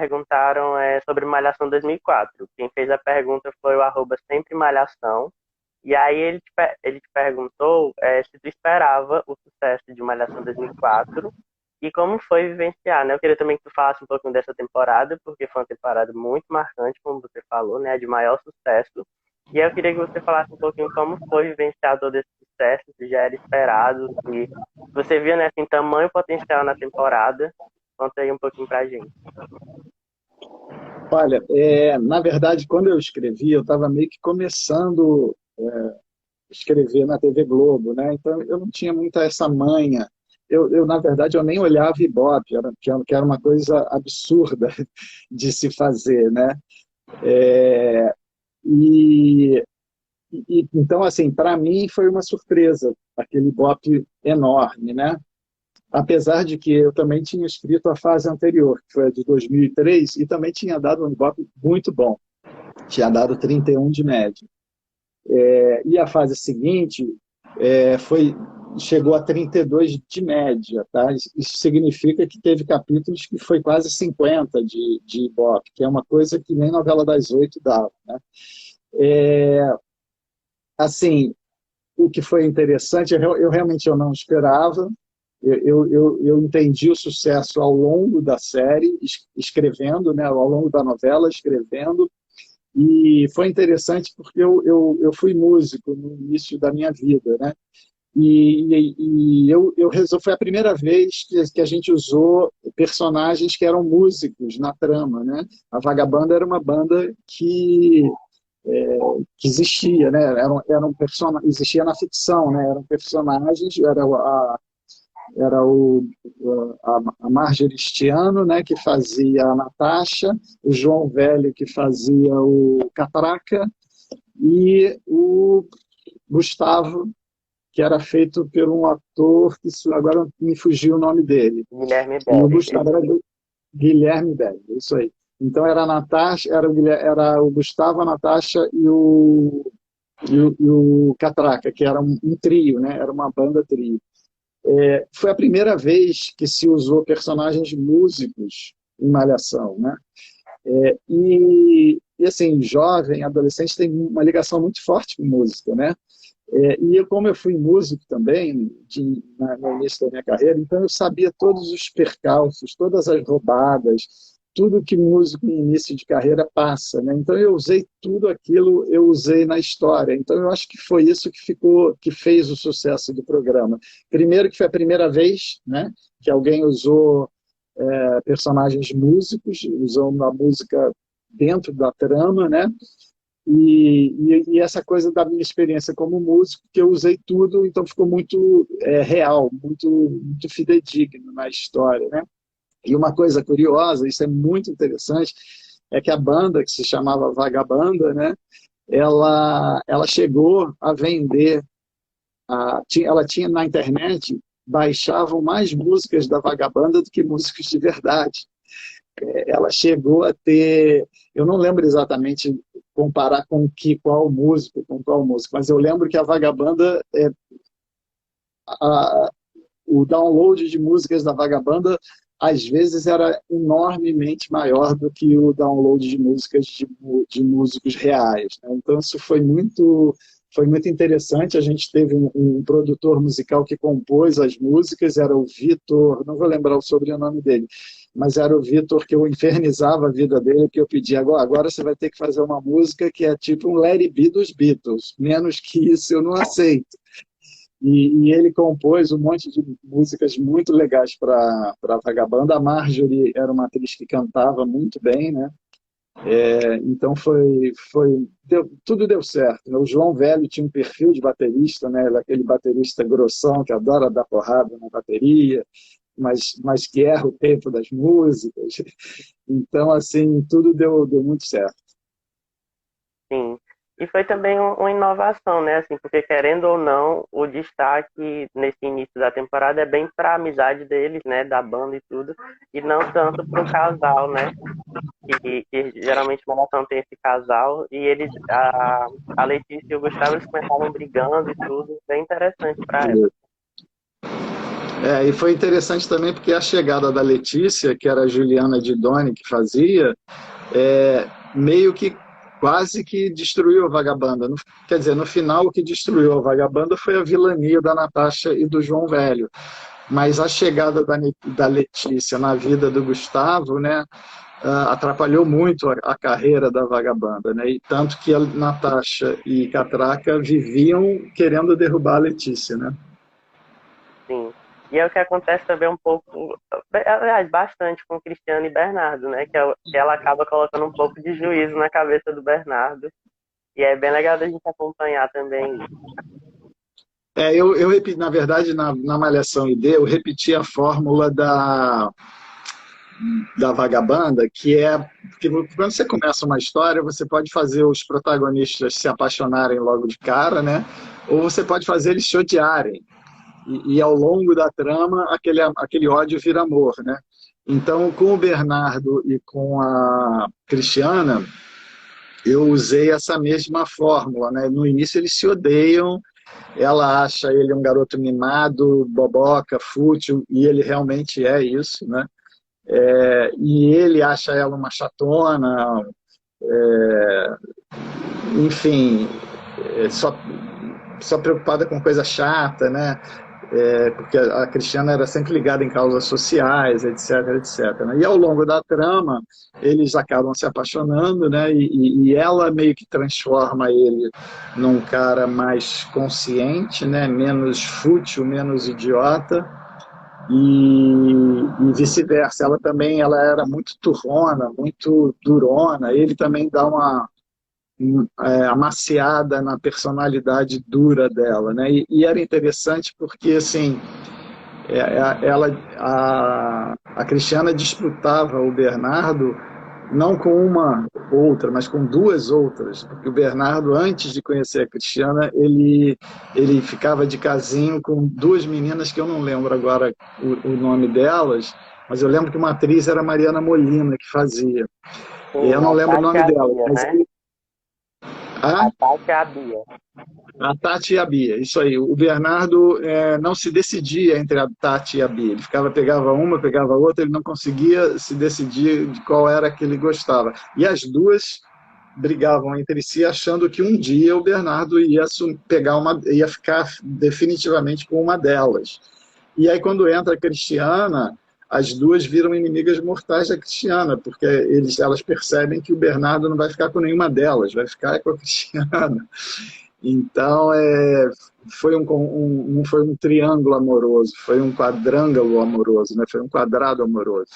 perguntaram sobre Malhação 2004. Quem fez a pergunta foi o @sempre Malhação. E aí ele te perguntou se tu esperava o sucesso de Malhação 2004 e como foi vivenciar, né? Eu queria também que tu falasse um pouquinho dessa temporada, porque foi uma temporada muito marcante, como você falou, né? De maior sucesso. E eu queria que você falasse um pouquinho como foi vivenciar todo esse sucesso, se já era esperado, se você via, né, assim, tamanho potencial na temporada. Conta aí um pouquinho pra gente. Olha, na verdade, quando eu escrevi, eu estava meio que começando a escrever na TV Globo, né? Então eu não tinha muita essa manha. Na verdade, eu nem olhava Ibope, que era uma coisa absurda de se fazer, né? E, então, assim, para mim foi uma surpresa, aquele Ibope enorme, né? Apesar de que eu também tinha escrito a fase anterior, que foi a de 2003, e também tinha dado um Ibope muito bom, tinha dado 31 de média. E a fase seguinte chegou a 32 de média. Tá? Isso significa que teve capítulos que foi quase 50 de Ibope, que é uma coisa que nem novela das oito dava. Né? Assim, o que foi interessante, eu realmente eu não esperava. Eu entendi o sucesso ao longo da série, escrevendo, né, ao longo da novela, escrevendo, e foi interessante porque eu fui músico no início da minha vida, né? Foi a primeira vez que a gente usou personagens que eram músicos na trama, né? A Vagabanda era uma banda que existia, né? Existia na ficção, né? Eram personagens, era a Marjorie Stiano, né, que fazia a Natasha, o João Velho, que fazia o Catraca, e o Gustavo, que era feito por um ator, que agora me fugiu o nome dele. Guilherme E o Belli. Gustavo era Guilherme Belli, isso aí. Então era a Natasha, era o Gustavo, a Natasha e o Catraca, que era um trio, né? Era uma banda trio. Foi a primeira vez que se usou personagens músicos em Malhação, né? E assim, jovem, adolescente tem uma ligação muito forte com música, né? Como eu fui músico também no início da minha carreira, então eu sabia todos os percalços, todas as roubadas, tudo que músico em início de carreira passa, né? Então eu usei tudo aquilo, eu usei na história. Então eu acho que foi isso que fez o sucesso do programa. Primeiro que foi a primeira vez, né, que alguém usou personagens músicos, usou uma música dentro da trama, né? E essa coisa da minha experiência como músico, que eu usei tudo, então ficou muito real, muito fidedigno na história, né? E uma coisa curiosa, isso é muito interessante, é que a banda, que se chamava Vagabanda, né? Ela chegou a vender, ela tinha na internet, baixavam mais músicas da Vagabanda do que músicos de verdade. Ela chegou a ter, eu não lembro exatamente comparar qual músico, com qual músico, mas eu lembro que a Vagabanda, a, o download de músicas da Vagabanda às vezes era enormemente maior do que o download de músicas de músicos reais. Né? Então isso foi muito interessante. A gente teve um produtor musical que compôs as músicas, era o Vitor, não vou lembrar o sobrenome dele, mas era o Vitor, que eu infernizava a vida dele, que eu pedia, agora você vai ter que fazer uma música que é tipo um Let It Be dos Beatles, menos que isso eu não aceito. E ele compôs um monte de músicas muito legais para a Vagabanda. A Marjorie era uma atriz que cantava muito bem, né? Então tudo deu certo. Né? O João Velho tinha um perfil de baterista, né? Ele é aquele baterista grossão que adora dar porrada na bateria, mas que erra o tempo das músicas. Então, assim, tudo deu muito certo. Sim. E foi também uma inovação, né? Assim, porque querendo ou não, o destaque nesse início da temporada é bem para a amizade deles, né? Da banda e tudo, e não tanto para o casal, né? Que geralmente Malhação tem esse casal, e a Letícia e o Gustavo eles começavam brigando e tudo, bem interessante para ela. E foi interessante também porque a chegada da Letícia, que era a Juliana Didoni que fazia, meio que quase que destruiu a Vagabanda. Quer dizer, no final o que destruiu a Vagabanda foi a vilania da Natasha e do João Velho. Mas a chegada da Letícia na vida do Gustavo, né, atrapalhou muito a carreira da Vagabanda, né? E tanto que a Natasha e Catraca viviam querendo derrubar a Letícia, né? Sim. E é o que acontece também um pouco, aliás, bastante com Cristiano e Bernardo, né? Que ela acaba colocando um pouco de juízo na cabeça do Bernardo. E é bem legal da gente acompanhar também isso. Eu repeti, na verdade, na Malhação ID, eu repeti a fórmula da Vagabanda, que é que quando você começa uma história, você pode fazer os protagonistas se apaixonarem logo de cara, né? Ou você pode fazer eles se odiarem. E ao longo da trama, aquele ódio vira amor, né? Então, com o Bernardo e com a Cristiana, eu usei essa mesma fórmula, né? No início eles se odeiam, ela acha ele um garoto mimado, boboca, fútil, e ele realmente é isso, né? E ele acha ela uma chatona, enfim, só preocupada com coisa chata, né? Porque a Cristiana era sempre ligada em causas sociais, etc, etc. Né? E ao longo da trama, eles acabam se apaixonando, né? E ela meio que transforma ele num cara mais consciente, né? Menos fútil, menos idiota, e vice-versa. Ela era muito turrona, muito durona. Ele também dá uma amaciada na personalidade dura dela, né? E era interessante porque assim a Cristiana disputava o Bernardo não com uma outra, mas com duas outras, porque o Bernardo, antes de conhecer a Cristiana, ele ficava de casinho com duas meninas que eu não lembro agora o nome delas, mas eu lembro que uma atriz era Mariana Molina que fazia. E Sim, eu não a lembro o Tati e nome a dela, Bia, mas né? ele, A ah, Tati e a Bia. a Tati e a Bia, isso aí. O Bernardo não se decidia entre a Tati e a Bia. Ele pegava uma, pegava outra, ele não conseguia se decidir de qual era que ele gostava. E as duas brigavam entre si, achando que um dia o Bernardo ia ficar definitivamente com uma delas. E aí, quando entra a Cristiana, as duas viram inimigas mortais da Cristiana, porque elas percebem que o Bernardo não vai ficar com nenhuma delas, vai ficar com a Cristiana. Então, não foi um triângulo amoroso, foi um quadrângalo amoroso, né? Foi um quadrado amoroso.